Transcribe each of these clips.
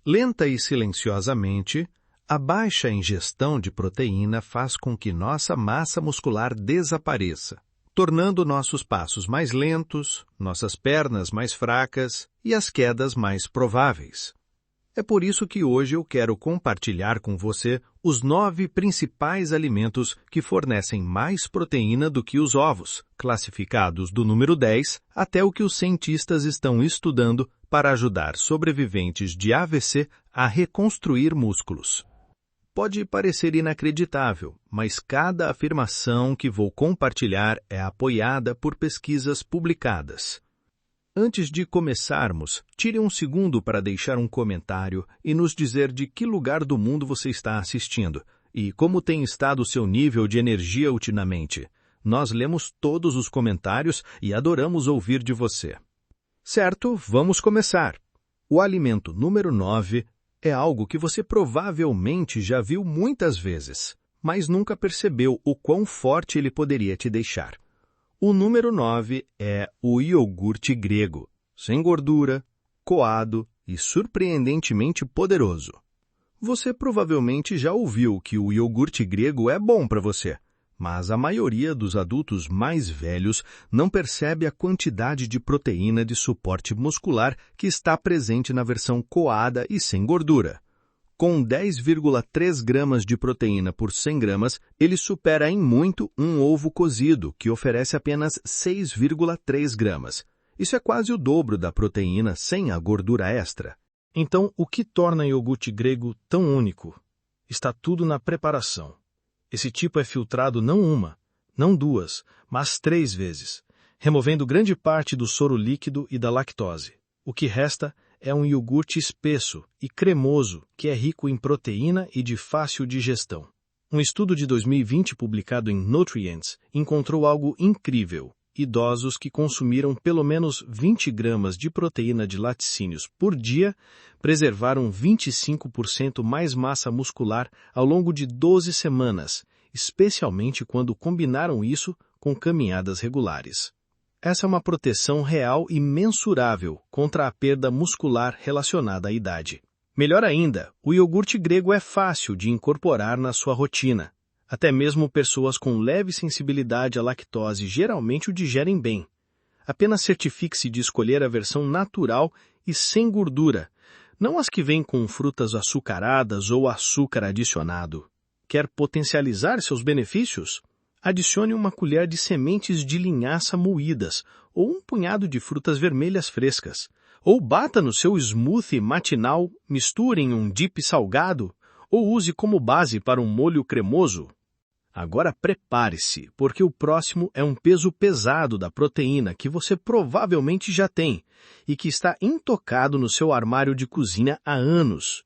Lenta e silenciosamente, a baixa ingestão de proteína faz com que nossa massa muscular desapareça, tornando nossos passos mais lentos, nossas pernas mais fracas e as quedas mais prováveis. É por isso que hoje eu quero compartilhar com você os 9 principais alimentos que fornecem mais proteína do que os ovos, classificados do número 10 até o que os cientistas estão estudando para ajudar sobreviventes de AVC a reconstruir músculos. Pode parecer inacreditável, mas cada afirmação que vou compartilhar é apoiada por pesquisas publicadas. Antes de começarmos, tire um segundo para deixar um comentário e nos dizer de que lugar do mundo você está assistindo e como tem estado o seu nível de energia ultimamente. Nós lemos todos os comentários e adoramos ouvir de você. Certo, vamos começar. O alimento número 9 é algo que você provavelmente já viu muitas vezes, mas nunca percebeu o quão forte ele poderia te deixar. O número 9 é o iogurte grego, sem gordura, coado e surpreendentemente poderoso. Você provavelmente já ouviu que o iogurte grego é bom para você, mas a maioria dos adultos mais velhos não percebe a quantidade de proteína de suporte muscular que está presente na versão coada e sem gordura. Com 10,3 gramas de proteína por 100 gramas, ele supera em muito um ovo cozido, que oferece apenas 6,3 gramas. Isso é quase o dobro da proteína sem a gordura extra. Então, o que torna o iogurte grego tão único? Está tudo na preparação. Esse tipo é filtrado não uma, não duas, mas 3 vezes, removendo grande parte do soro líquido e da lactose. O que resta é um iogurte espesso e cremoso que é rico em proteína e de fácil digestão. Um estudo de 2020 publicado em Nutrients encontrou algo incrível. Idosos que consumiram pelo menos 20 gramas de proteína de laticínios por dia preservaram 25% mais massa muscular ao longo de 12 semanas, especialmente quando combinaram isso com caminhadas regulares. Essa é uma proteção real e mensurável contra a perda muscular relacionada à idade. Melhor ainda, o iogurte grego é fácil de incorporar na sua rotina. Até mesmo pessoas com leve sensibilidade à lactose geralmente o digerem bem. Apenas certifique-se de escolher a versão natural e sem gordura, não as que vêm com frutas açucaradas ou açúcar adicionado. Quer potencializar seus benefícios? Adicione uma colher de sementes de linhaça moídas ou um punhado de frutas vermelhas frescas. Ou bata no seu smoothie matinal, misture em um dip salgado ou use como base para um molho cremoso. Agora prepare-se, porque o próximo é um peso pesado da proteína que você provavelmente já tem e que está intocado no seu armário de cozinha há anos.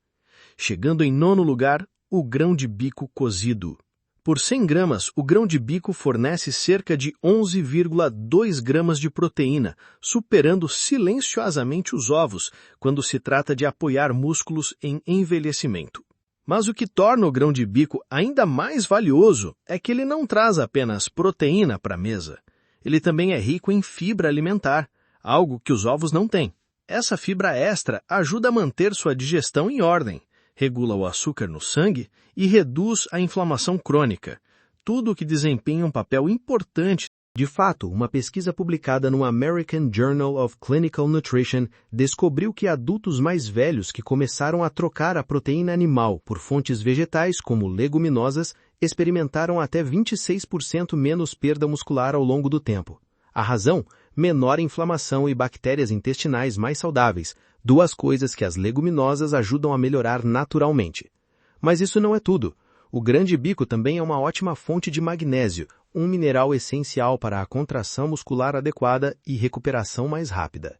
Chegando em 9º lugar, o grão de bico cozido. Por 100 gramas, o grão de bico fornece cerca de 11,2 gramas de proteína, superando silenciosamente os ovos quando se trata de apoiar músculos em envelhecimento. Mas o que torna o grão de bico ainda mais valioso é que ele não traz apenas proteína para a mesa. Ele também é rico em fibra alimentar, algo que os ovos não têm. Essa fibra extra ajuda a manter sua digestão em ordem, regula o açúcar no sangue e reduz a inflamação crônica, tudo o que desempenha um papel importante. De fato, uma pesquisa publicada no American Journal of Clinical Nutrition descobriu que adultos mais velhos que começaram a trocar a proteína animal por fontes vegetais como leguminosas experimentaram até 26% menos perda muscular ao longo do tempo. A razão? Menor inflamação e bactérias intestinais mais saudáveis, 2 coisas que as leguminosas ajudam a melhorar naturalmente. Mas isso não é tudo. O grande bico também é uma ótima fonte de magnésio, um mineral essencial para a contração muscular adequada e recuperação mais rápida.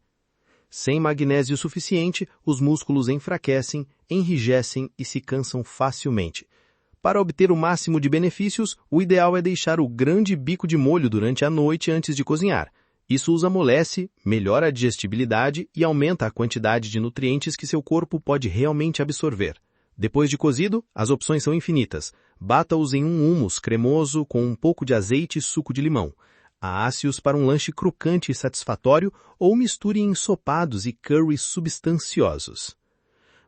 Sem magnésio suficiente, os músculos enfraquecem, enrijecem e se cansam facilmente. Para obter o máximo de benefícios, o ideal é deixar o grande bico de molho durante a noite antes de cozinhar. Isso os amolece, melhora a digestibilidade e aumenta a quantidade de nutrientes que seu corpo pode realmente absorver. Depois de cozido, as opções são infinitas. Bata-os em um hummus cremoso com um pouco de azeite e suco de limão. Asse-os para um lanche crocante e satisfatório ou misture em ensopados e curries substanciosos.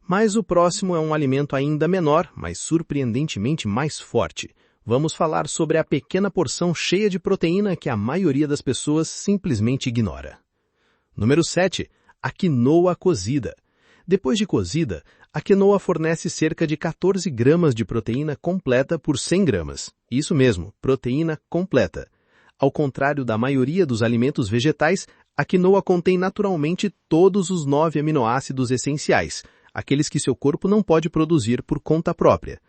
Mas o próximo é um alimento ainda menor, mas surpreendentemente mais forte. Vamos falar sobre a pequena porção cheia de proteína que a maioria das pessoas simplesmente ignora. Número 7. A quinoa cozida. Depois de cozida, a quinoa fornece cerca de 14 gramas de proteína completa por 100 gramas. Isso mesmo, proteína completa. Ao contrário da maioria dos alimentos vegetais, a quinoa contém naturalmente todos os 9 aminoácidos essenciais, aqueles que seu corpo não pode produzir por conta própria.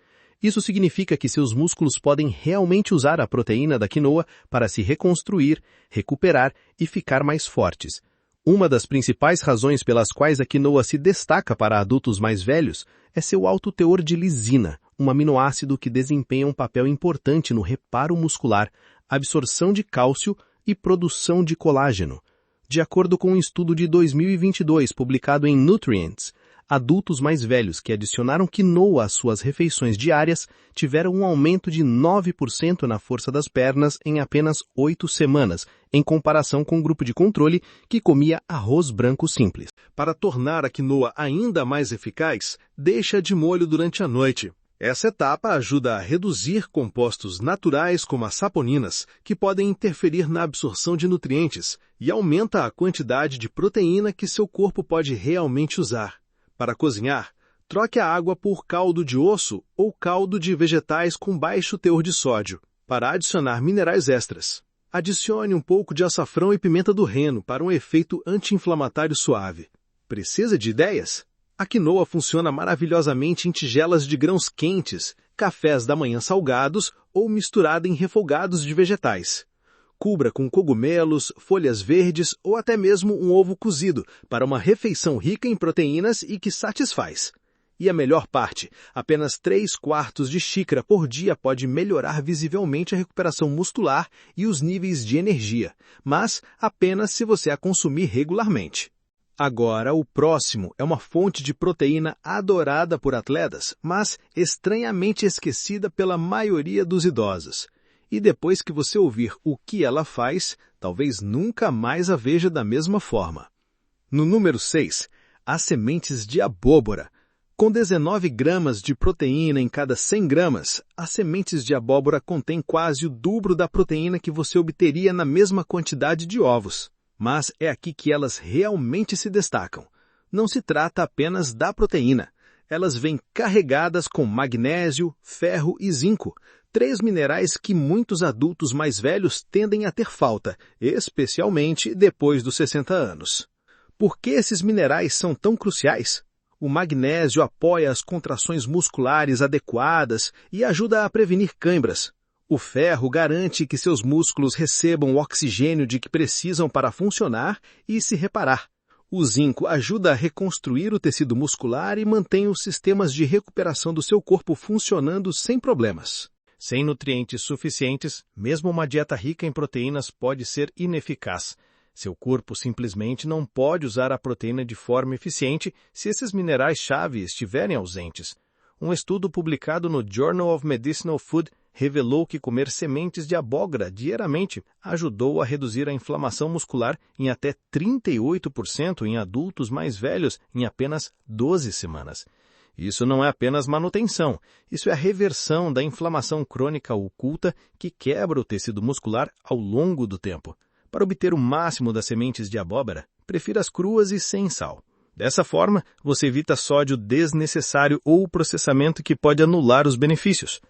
Isso significa que seus músculos podem realmente usar a proteína da quinoa para se reconstruir, recuperar e ficar mais fortes. Uma das principais razões pelas quais a quinoa se destaca para adultos mais velhos é seu alto teor de lisina, um aminoácido que desempenha um papel importante no reparo muscular, absorção de cálcio e produção de colágeno. De acordo com um estudo de 2022 publicado em Nutrients, adultos mais velhos que adicionaram quinoa às suas refeições diárias tiveram um aumento de 9% na força das pernas em apenas 8 semanas, em comparação com o grupo de controle que comia arroz branco simples. Para tornar a quinoa ainda mais eficaz, deixa de molho durante a noite. Essa etapa ajuda a reduzir compostos naturais como as saponinas, que podem interferir na absorção de nutrientes, e aumenta a quantidade de proteína que seu corpo pode realmente usar. Para cozinhar, troque a água por caldo de osso ou caldo de vegetais com baixo teor de sódio, para adicionar minerais extras. Adicione um pouco de açafrão e pimenta do reino para um efeito anti-inflamatório suave. Precisa de ideias? A quinoa funciona maravilhosamente em tigelas de grãos quentes, cafés da manhã salgados ou misturada em refogados de vegetais. Cubra com cogumelos, folhas verdes ou até mesmo um ovo cozido para uma refeição rica em proteínas e que satisfaz. E a melhor parte, apenas 3/4 de xícara por dia pode melhorar visivelmente a recuperação muscular e os níveis de energia, mas apenas se você a consumir regularmente. Agora, o próximo é uma fonte de proteína adorada por atletas, mas estranhamente esquecida pela maioria dos idosos. E depois que você ouvir o que ela faz, talvez nunca mais a veja da mesma forma. No número 6, as sementes de abóbora. Com 19 gramas de proteína em cada 100 gramas, as sementes de abóbora contêm quase o dobro da proteína que você obteria na mesma quantidade de ovos. Mas é aqui que elas realmente se destacam. Não se trata apenas da proteína. Elas vêm carregadas com magnésio, ferro e zinco, 3 minerais que muitos adultos mais velhos tendem a ter falta, especialmente depois dos 60 anos. Por que esses minerais são tão cruciais? O magnésio apoia as contrações musculares adequadas e ajuda a prevenir câimbras. O ferro garante que seus músculos recebam o oxigênio de que precisam para funcionar e se reparar. O zinco ajuda a reconstruir o tecido muscular e mantém os sistemas de recuperação do seu corpo funcionando sem problemas. Sem nutrientes suficientes, mesmo uma dieta rica em proteínas pode ser ineficaz. Seu corpo simplesmente não pode usar a proteína de forma eficiente se esses minerais-chave estiverem ausentes. Um estudo publicado no Journal of Medicinal Food revelou que comer sementes de abóbora diariamente ajudou a reduzir a inflamação muscular em até 38% em adultos mais velhos em apenas 12 semanas. Isso não é apenas manutenção, isso é a reversão da inflamação crônica oculta que quebra o tecido muscular ao longo do tempo. Para obter o máximo das sementes de abóbora, prefira as cruas e sem sal. Dessa forma, você evita sódio desnecessário ou o processamento que pode anular os benefícios.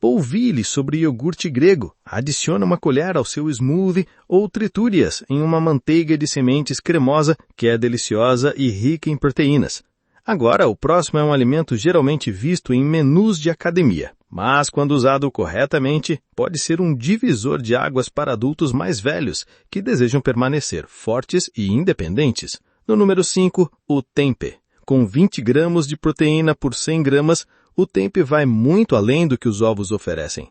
Polvilhe sobre iogurte grego, adicione uma colher ao seu smoothie ou triture-as em uma manteiga de sementes cremosa que é deliciosa e rica em proteínas. Agora, o próximo é um alimento geralmente visto em menus de academia, mas quando usado corretamente, pode ser um divisor de águas para adultos mais velhos que desejam permanecer fortes e independentes. No número 5, o tempeh. Com 20 gramas de proteína por 100 gramas, o tempeh vai muito além do que os ovos oferecem.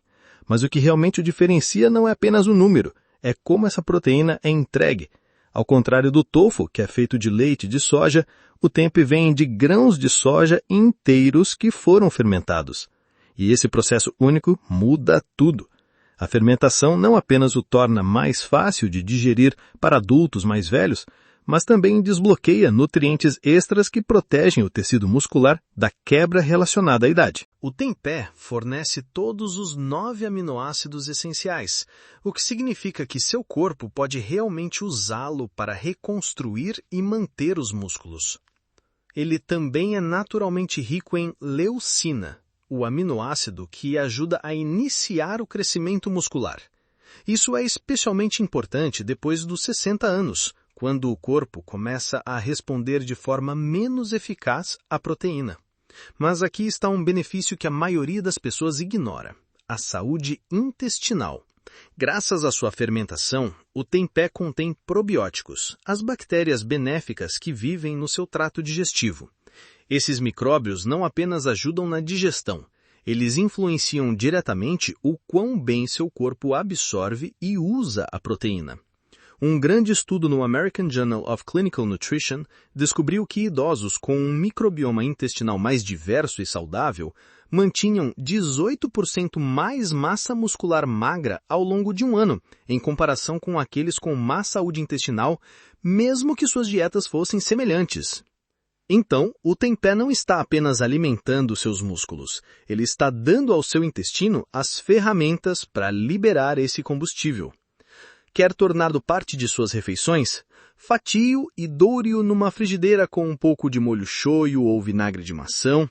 Mas o que realmente o diferencia não é apenas o número, é como essa proteína é entregue. Ao contrário do tofu, que é feito de leite de soja, o tempeh vem de grãos de soja inteiros que foram fermentados. E esse processo único muda tudo. A fermentação não apenas o torna mais fácil de digerir para adultos mais velhos, mas também desbloqueia nutrientes extras que protegem o tecido muscular da quebra relacionada à idade. O tempé fornece todos os 9 aminoácidos essenciais, o que significa que seu corpo pode realmente usá-lo para reconstruir e manter os músculos. Ele também é naturalmente rico em leucina, o aminoácido que ajuda a iniciar o crescimento muscular. Isso é especialmente importante depois dos 60 anos, quando o corpo começa a responder de forma menos eficaz à proteína. Mas aqui está um benefício que a maioria das pessoas ignora: a saúde intestinal. Graças à sua fermentação, o tempé contém probióticos, as bactérias benéficas que vivem no seu trato digestivo. Esses micróbios não apenas ajudam na digestão, eles influenciam diretamente o quão bem seu corpo absorve e usa a proteína. Um grande estudo no American Journal of Clinical Nutrition descobriu que idosos com um microbioma intestinal mais diverso e saudável mantinham 18% mais massa muscular magra ao longo de um ano, em comparação com aqueles com má saúde intestinal, mesmo que suas dietas fossem semelhantes. Então, o tempé não está apenas alimentando seus músculos, ele está dando ao seu intestino as ferramentas para liberar esse combustível. Quer torná-lo parte de suas refeições? Fatie-o e doure-o numa frigideira com um pouco de molho shoyu ou vinagre de maçã.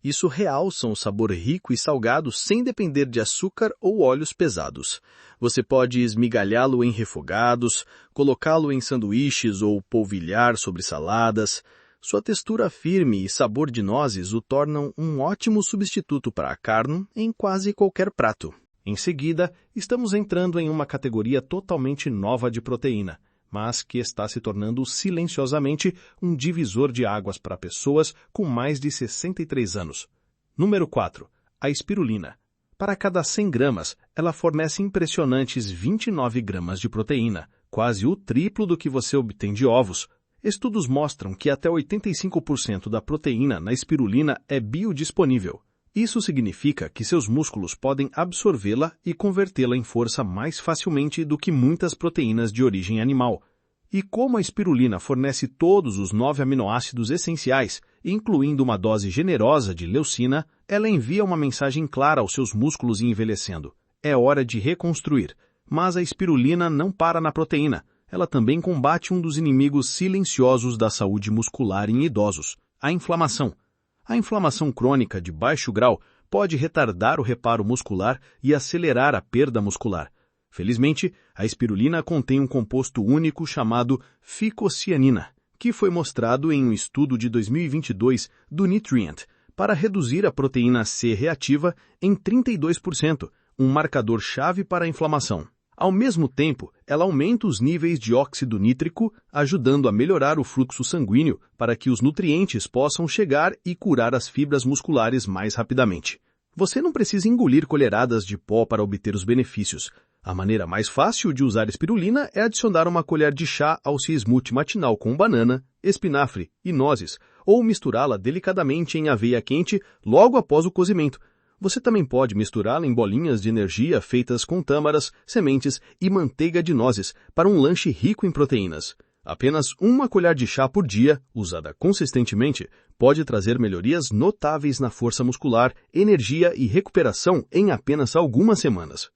Isso realça um sabor rico e salgado sem depender de açúcar ou óleos pesados. Você pode esmigalhá-lo em refogados, colocá-lo em sanduíches ou polvilhar sobre saladas. Sua textura firme e sabor de nozes o tornam um ótimo substituto para a carne em quase qualquer prato. Em seguida, estamos entrando em uma categoria totalmente nova de proteína, mas que está se tornando silenciosamente um divisor de águas para pessoas com mais de 63 anos. Número 4. A espirulina. Para cada 100 gramas, ela fornece impressionantes 29 gramas de proteína, quase o triplo do que você obtém de ovos. Estudos mostram que até 85% da proteína na espirulina é biodisponível. Isso significa que seus músculos podem absorvê-la e convertê-la em força mais facilmente do que muitas proteínas de origem animal. E como a espirulina fornece todos os 9 aminoácidos essenciais, incluindo uma dose generosa de leucina, ela envia uma mensagem clara aos seus músculos envelhecendo: é hora de reconstruir. Mas a espirulina não para na proteína. Ela também combate um dos inimigos silenciosos da saúde muscular em idosos: a inflamação. A inflamação crônica de baixo grau pode retardar o reparo muscular e acelerar a perda muscular. Felizmente, a espirulina contém um composto único chamado ficocianina, que foi mostrado em um estudo de 2022 do Nutrient, para reduzir a proteína C reativa em 32%, um marcador-chave para a inflamação. Ao mesmo tempo, ela aumenta os níveis de óxido nítrico, ajudando a melhorar o fluxo sanguíneo para que os nutrientes possam chegar e curar as fibras musculares mais rapidamente. Você não precisa engolir colheradas de pó para obter os benefícios. A maneira mais fácil de usar espirulina é adicionar uma colher de chá ao seu smoothie matinal com banana, espinafre e nozes, ou misturá-la delicadamente em aveia quente logo após o cozimento. Você também pode misturá-la em bolinhas de energia feitas com tâmaras, sementes e manteiga de nozes para um lanche rico em proteínas. Apenas uma colher de chá por dia, usada consistentemente, pode trazer melhorias notáveis na força muscular, energia e recuperação em apenas algumas semanas.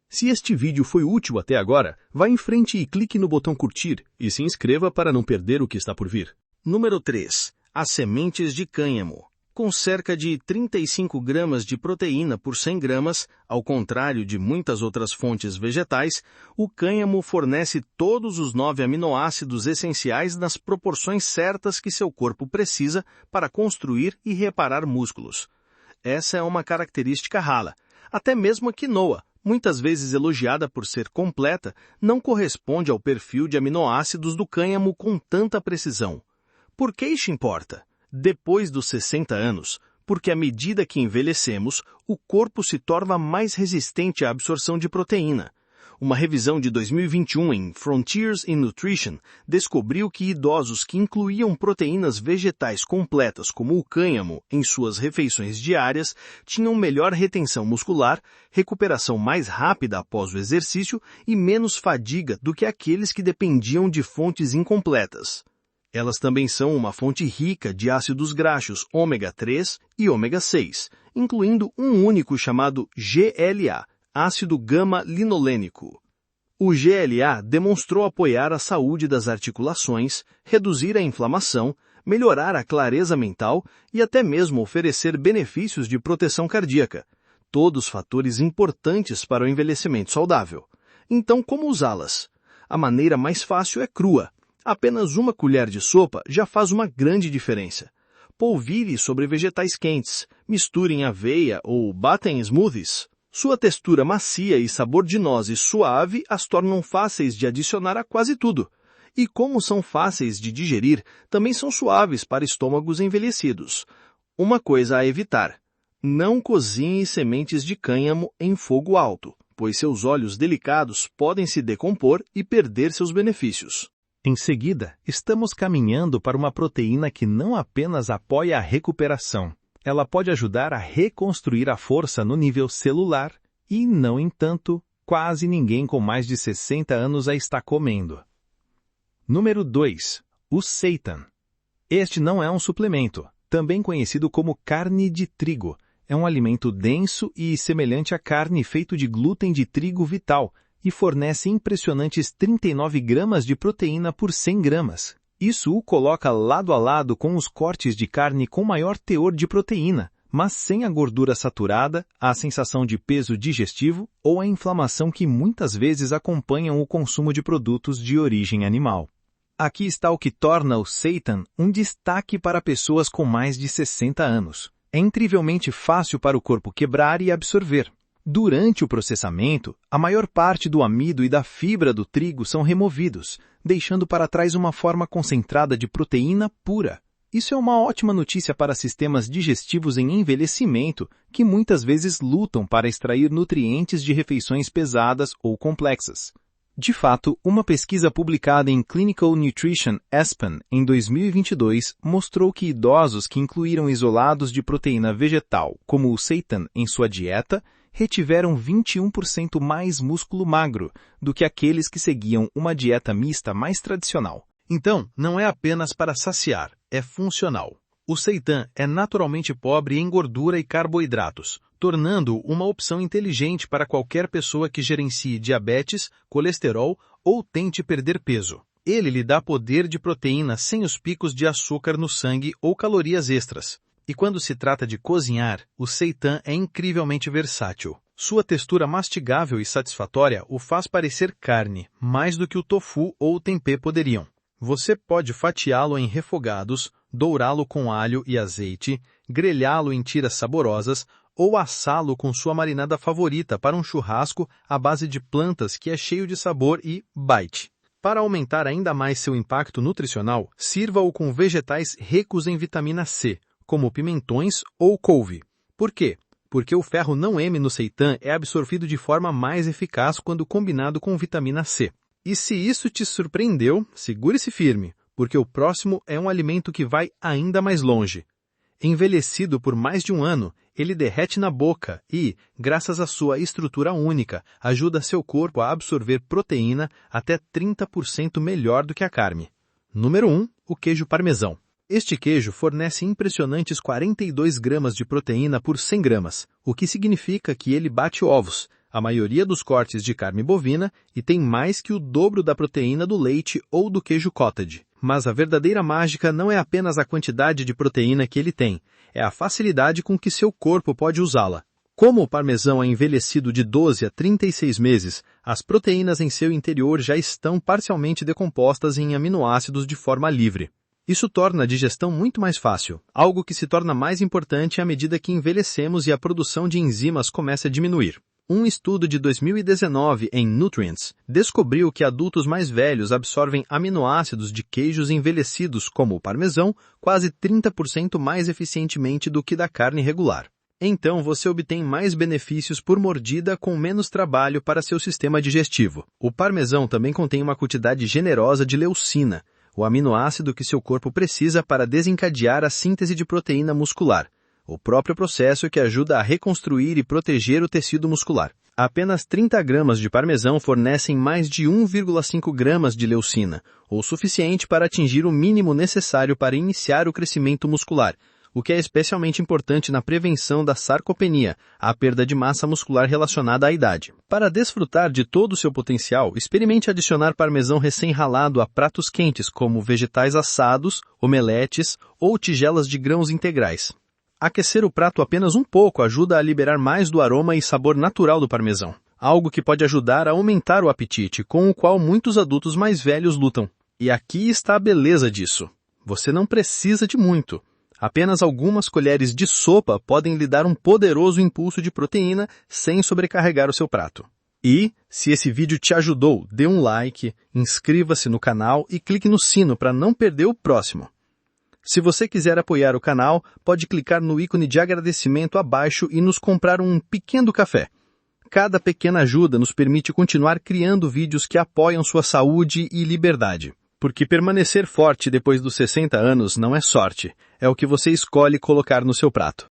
Se este vídeo foi útil até agora, vá em frente e clique no botão curtir e se inscreva para não perder o que está por vir. Número 3. As sementes de cânhamo. Com cerca de 35 gramas de proteína por 100 gramas, ao contrário de muitas outras fontes vegetais, o cânhamo fornece todos os 9 aminoácidos essenciais nas proporções certas que seu corpo precisa para construir e reparar músculos. Essa é uma característica rara. Até mesmo a quinoa, muitas vezes elogiada por ser completa, não corresponde ao perfil de aminoácidos do cânhamo com tanta precisão. Por que isso importa? Depois dos 60 anos, porque à medida que envelhecemos, o corpo se torna mais resistente à absorção de proteína. Uma revisão de 2021 em Frontiers in Nutrition descobriu que idosos que incluíam proteínas vegetais completas como o cânhamo em suas refeições diárias tinham melhor retenção muscular, recuperação mais rápida após o exercício e menos fadiga do que aqueles que dependiam de fontes incompletas. Elas também são uma fonte rica de ácidos graxos ômega 3 e ômega 6, incluindo um único chamado GLA, ácido gama-linolênico. O GLA demonstrou apoiar a saúde das articulações, reduzir a inflamação, melhorar a clareza mental e até mesmo oferecer benefícios de proteção cardíaca, todos fatores importantes para o envelhecimento saudável. Então, como usá-las? A maneira mais fácil é crua. Apenas uma colher de sopa já faz uma grande diferença. Polvilhe sobre vegetais quentes, misture em aveia ou bata em smoothies. Sua textura macia e sabor de nozes suave as tornam fáceis de adicionar a quase tudo. E como são fáceis de digerir, também são suaves para estômagos envelhecidos. Uma coisa a evitar: não cozinhe sementes de cânhamo em fogo alto, pois seus óleos delicados podem se decompor e perder seus benefícios. Em seguida, estamos caminhando para uma proteína que não apenas apoia a recuperação, ela pode ajudar a reconstruir a força no nível celular e, no entanto, quase ninguém com mais de 60 anos a está comendo. Número 2. O seitan. Este não é um suplemento, também conhecido como carne de trigo. É um alimento denso e semelhante à carne feito de glúten de trigo vital, e fornece impressionantes 39 gramas de proteína por 100 gramas. Isso o coloca lado a lado com os cortes de carne com maior teor de proteína, mas sem a gordura saturada, a sensação de peso digestivo ou a inflamação que muitas vezes acompanham o consumo de produtos de origem animal. Aqui está o que torna o seitan um destaque para pessoas com mais de 60 anos. É incrivelmente fácil para o corpo quebrar e absorver. Durante o processamento, a maior parte do amido e da fibra do trigo são removidos, deixando para trás uma forma concentrada de proteína pura. Isso é uma ótima notícia para sistemas digestivos em envelhecimento, que muitas vezes lutam para extrair nutrientes de refeições pesadas ou complexas. De fato, uma pesquisa publicada em Clinical Nutrition Aspen em 2022 mostrou que idosos que incluíram isolados de proteína vegetal, como o seitan, em sua dieta, retiveram 21% mais músculo magro do que aqueles que seguiam uma dieta mista mais tradicional. Então, não é apenas para saciar, é funcional. O seitan é naturalmente pobre em gordura e carboidratos, tornando-o uma opção inteligente para qualquer pessoa que gerencie diabetes, colesterol ou tente perder peso. Ele lhe dá poder de proteína sem os picos de açúcar no sangue ou calorias extras. E quando se trata de cozinhar, o seitan é incrivelmente versátil. Sua textura mastigável e satisfatória o faz parecer carne, mais do que o tofu ou o tempê poderiam. Você pode fatiá-lo em refogados, dourá-lo com alho e azeite, grelhá-lo em tiras saborosas ou assá-lo com sua marinada favorita para um churrasco à base de plantas que é cheio de sabor e bite. Para aumentar ainda mais seu impacto nutricional, sirva-o com vegetais ricos em vitamina C, como pimentões ou couve. Por quê? Porque o ferro não M no seitan é absorvido de forma mais eficaz quando combinado com vitamina C. E se isso te surpreendeu, segure-se firme, porque o próximo é um alimento que vai ainda mais longe. Envelhecido por mais de um ano, ele derrete na boca e, graças à sua estrutura única, ajuda seu corpo a absorver proteína até 30% melhor do que a carne. Número 1. O queijo parmesão. Este queijo fornece impressionantes 42 gramas de proteína por 100 gramas, o que significa que ele bate ovos, a maioria dos cortes de carne bovina, e tem mais que o dobro da proteína do leite ou do queijo cottage. Mas a verdadeira mágica não é apenas a quantidade de proteína que ele tem, é a facilidade com que seu corpo pode usá-la. Como o parmesão é envelhecido de 12 a 36 meses, as proteínas em seu interior já estão parcialmente decompostas em aminoácidos de forma livre. Isso torna a digestão muito mais fácil, algo que se torna mais importante à medida que envelhecemos e a produção de enzimas começa a diminuir. Um estudo de 2019 em Nutrients descobriu que adultos mais velhos absorvem aminoácidos de queijos envelhecidos, como o parmesão, quase 30% mais eficientemente do que da carne regular. Então você obtém mais benefícios por mordida com menos trabalho para seu sistema digestivo. O parmesão também contém uma quantidade generosa de leucina, o aminoácido que seu corpo precisa para desencadear a síntese de proteína muscular, o próprio processo que ajuda a reconstruir e proteger o tecido muscular. Apenas 30 gramas de parmesão fornecem mais de 1,5 gramas de leucina, o suficiente para atingir o mínimo necessário para iniciar o crescimento muscular, o que é especialmente importante na prevenção da sarcopenia, a perda de massa muscular relacionada à idade. Para desfrutar de todo o seu potencial, experimente adicionar parmesão recém-ralado a pratos quentes como vegetais assados, omeletes ou tigelas de grãos integrais. Aquecer o prato apenas um pouco ajuda a liberar mais do aroma e sabor natural do parmesão, algo que pode ajudar a aumentar o apetite, com o qual muitos adultos mais velhos lutam. E aqui está a beleza disso. Você não precisa de muito. Apenas algumas colheres de sopa podem lhe dar um poderoso impulso de proteína sem sobrecarregar o seu prato. E, se esse vídeo te ajudou, dê um like, inscreva-se no canal e clique no sino para não perder o próximo. Se você quiser apoiar o canal, pode clicar no ícone de agradecimento abaixo e nos comprar um pequeno café. Cada pequena ajuda nos permite continuar criando vídeos que apoiam sua saúde e liberdade. Porque permanecer forte depois dos 60 anos não é sorte, é o que você escolhe colocar no seu prato.